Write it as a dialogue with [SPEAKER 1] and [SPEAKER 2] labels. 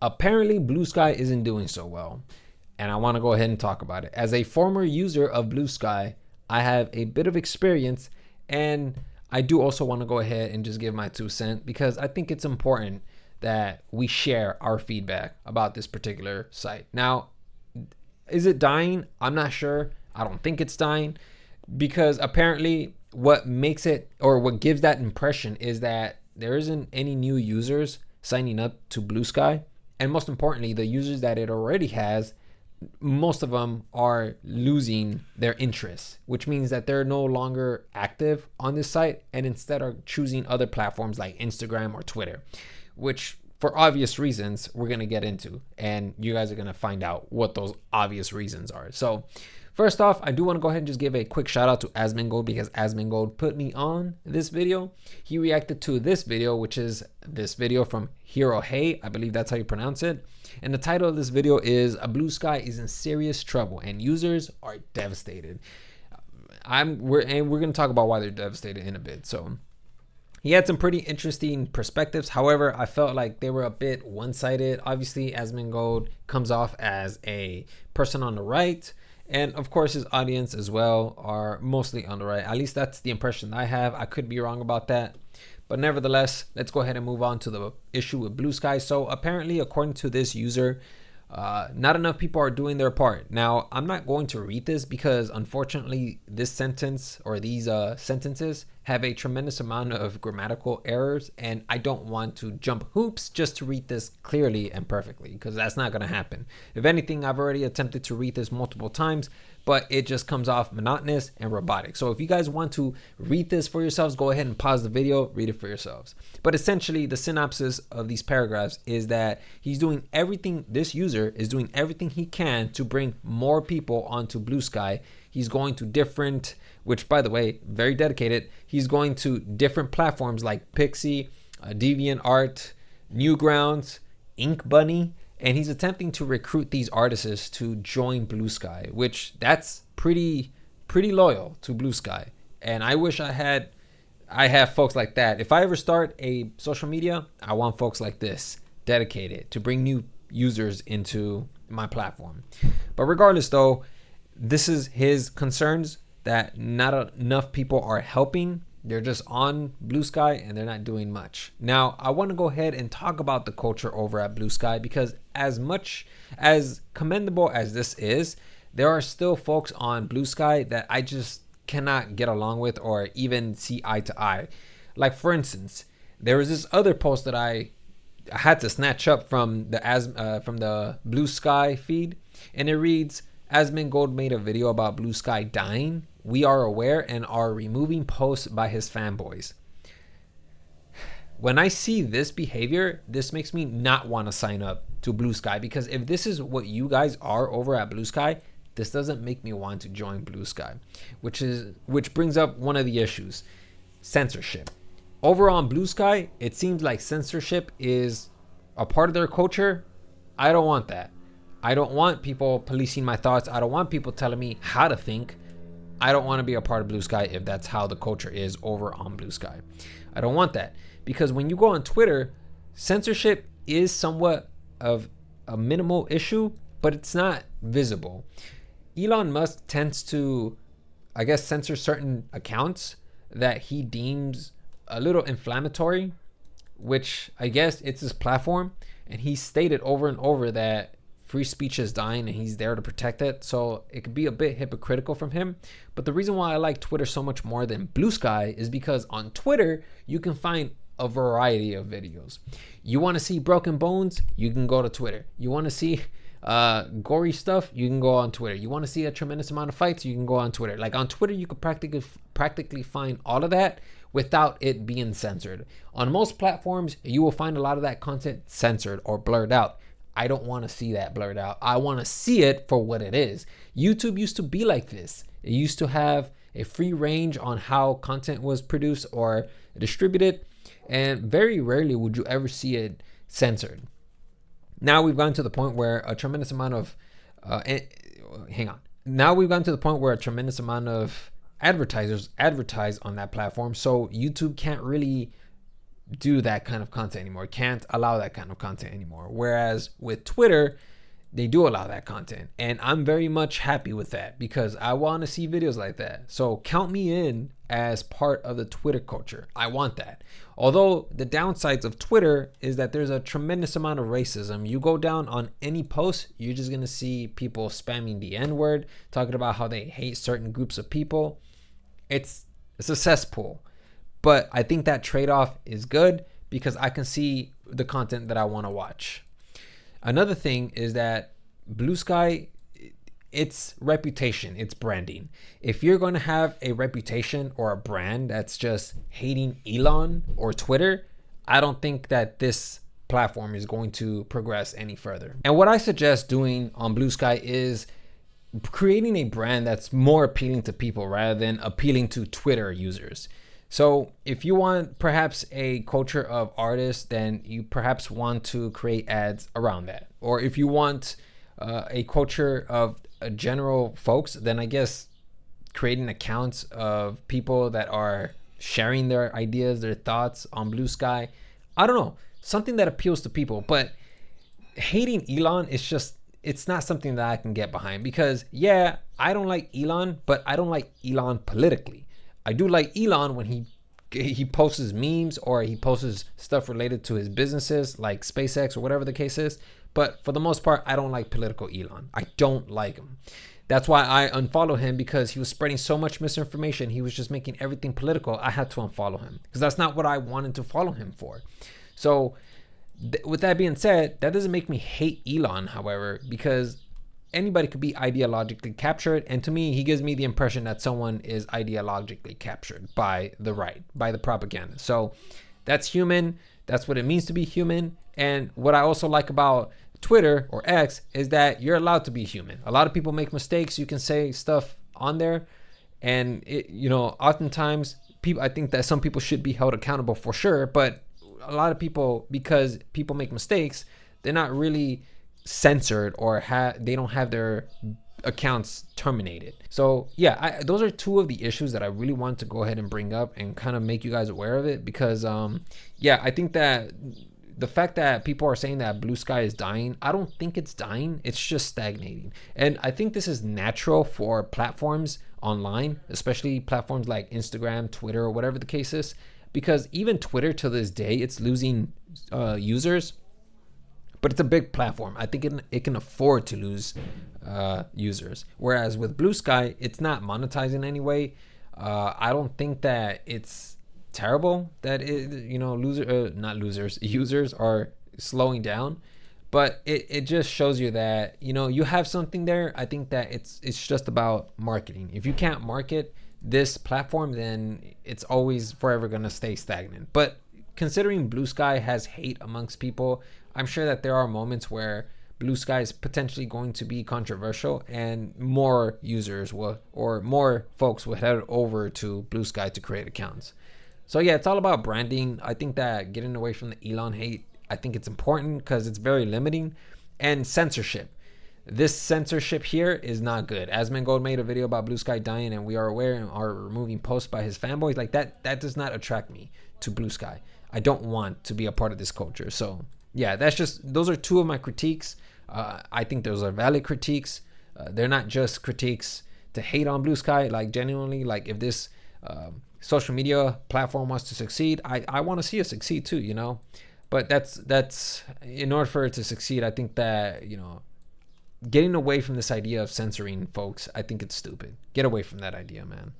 [SPEAKER 1] apparently BlueSky isn't doing so well, and I want to go ahead and talk about it. As a former user of BlueSky, I have a bit of experience, and I do also want to go ahead and just give my 2 cents because I think it's important that we share our feedback about this particular site. Now, is it dying? I'm not sure. I don't think it's dying because apparently what makes it, or what gives that impression, is that there isn't any new users signing up to BlueSky. And most importantly, the users that it already has, most of them are losing their interest, which means that they're no longer active on this site and instead are choosing other platforms like Instagram or Twitter, which for obvious reasons we're going to get into, and you guys are going to find out what those obvious reasons are. So first off, I do want to go ahead and just give a quick shout out to Asmongold because Asmongold put me on this video. He reacted to this video, which is this video from Hero Hey, I believe that's how you pronounce it. And the title of this video is "A BlueSky is in serious trouble and users are devastated." We're going to talk about why they're devastated in a bit. So he had some pretty interesting perspectives. However, I felt like they were a bit one-sided. Obviously, Asmongold comes off as a person on the right, and of course his audience as well are mostly on the right. At least that's the impression I have. I could be wrong about that. But nevertheless, let's go ahead and move on to the issue with BlueSky. So apparently, according to this user, not enough people are doing their part. Now, I'm not going to read this because unfortunately this sentence or these sentences have a tremendous amount of grammatical errors, and I don't want to jump hoops just to read this clearly and perfectly because that's not going to happen. If anything, I've already attempted to read this multiple times, but it just comes off monotonous and robotic. So if you guys want to read this for yourselves, go ahead and pause the video, read it for yourselves. But essentially, the synopsis of these paragraphs is that he's doing everything, this user is doing everything he can to bring more people onto BlueSky. He's going to different, which by the way, very dedicated, he's going to different platforms like Pixie, DeviantArt, Newgrounds, Ink Bunny, and he's attempting to recruit these artists to join BlueSky, which that's pretty loyal to BlueSky. And I wish I have folks like that. If I ever start a social media, I want folks like this dedicated to bring new users into my platform. But regardless though, this is his concerns that not enough people are helping. They're just on BlueSky and they're not doing much. Now, I want to go ahead and talk about the culture over at BlueSky because as much as commendable as this is, there are still folks on BlueSky that I just cannot get along with or even see eye to eye. Like for instance, there was this other post that I had to snatch up from the BlueSky feed, and it reads, "Asmongold made a video about BlueSky dying. We are aware and are removing posts by his fanboys." When I see this behavior, this makes me not want to sign up to BlueSky, because if this is what you guys are over at BlueSky, this doesn't make me want to join BlueSky, which brings up one of the issues: censorship. Over on BlueSky, it seems like censorship is a part of their culture. I don't want that. I don't want people policing my thoughts. I don't want people telling me how to think. I don't want to be a part of BlueSky if that's how the culture is over on BlueSky. I don't want that, because when you go on Twitter, censorship is somewhat of a minimal issue, but it's not visible. Elon Musk tends to, I guess, censor certain accounts that he deems a little inflammatory, which I guess it's his platform, and he stated over and over that free speech is dying and he's there to protect it. So it could be a bit hypocritical from him. But the reason why I like Twitter so much more than BlueSky is because on Twitter, you can find a variety of videos. You want to see broken bones, you can go to Twitter. You want to see gory stuff, you can go on Twitter. You want to see a tremendous amount of fights, you can go on Twitter. Like on Twitter, you could practically find all of that without it being censored. On most platforms, you will find a lot of that content censored or blurred out. I don't want to see that blurred out. I want to see it for what it is. YouTube used to be like this. It used to have a free range on how content was produced or distributed, and very rarely would you ever see it censored. Now we've gotten to the point where a tremendous amount of Now we've gotten to the point where a tremendous amount of advertisers advertise on that platform, so YouTube can't really do that kind of content anymore, can't allow that kind of content anymore. Whereas with Twitter, they do allow that content. And I'm very much happy with that because I want to see videos like that. So count me in as part of the Twitter culture. I want that. Although the downsides of Twitter is that there's a tremendous amount of racism. You go down on any post, you're just going to see people spamming the N-word, talking about how they hate certain groups of people. It's a cesspool. But I think that trade-off is good because I can see the content that I want to watch. Another thing is that BlueSky, it's reputation, it's branding. If you're going to have a reputation or a brand that's just hating Elon or Twitter, I don't think that this platform is going to progress any further. And what I suggest doing on BlueSky is creating a brand that's more appealing to people rather than appealing to Twitter users. So if you want perhaps a culture of artists, then you perhaps want to create ads around that. Or if you want a culture of general folks, then I guess creating accounts of people that are sharing their ideas, their thoughts on BlueSky. I don't know, something that appeals to people. But hating Elon is just, it's not something that I can get behind because yeah, I don't like Elon, but I don't like Elon politically. I do like Elon when he posts memes or he posts stuff related to his businesses like SpaceX or whatever the case is. But for the most part, I don't like political Elon. I don't like him. That's why I unfollow him because he was spreading so much misinformation. He was just making everything political. I had to unfollow him because that's not what I wanted to follow him for. So with that being said, that doesn't make me hate Elon, however, because anybody could be ideologically captured. And to me, he gives me the impression that someone is ideologically captured by the right, by the propaganda. So that's human. That's what it means to be human. And what I also like about Twitter or X is that you're allowed to be human. A lot of people make mistakes. You can say stuff on there. And, oftentimes, I think that some people should be held accountable for sure. But a lot of people, because people make mistakes, they're not really censored or they don't have their accounts terminated. So yeah, those are two of the issues that I really want to go ahead and bring up and kind of make you guys aware of it because I think that the fact that people are saying that BlueSky is dying, I don't think it's dying. It's just stagnating. And I think this is natural for platforms online, especially platforms like Instagram, Twitter, or whatever the case is, because even Twitter to this day, it's losing users. But it's a big platform. I think it can afford to lose users. Whereas with BlueSky, it's not monetizing anyway. I don't think that it's terrible that users are slowing down. But it just shows you that you have something there. I think that it's just about marketing. If you can't market this platform, then it's always forever gonna stay stagnant. But considering BlueSky has hate amongst people, I'm sure that there are moments where BlueSky is potentially going to be controversial and more users or more folks will head over to BlueSky to create accounts. So yeah, it's all about branding. I think that getting away from the Elon hate, I think it's important because it's very limiting. And censorship. This censorship here is not good. Asmongold made a video about BlueSky dying, and we are aware and are removing posts by his fanboys. Like that does not attract me to BlueSky. I don't want to be a part of this culture. So yeah, those are two of my critiques. I think those are valid critiques. They're not just critiques to hate on BlueSky. Like genuinely, like if this social media platform wants to succeed, I want to see it succeed too, But that's in order for it to succeed, I think that, getting away from this idea of censoring folks, I think it's stupid. Get away from that idea, man.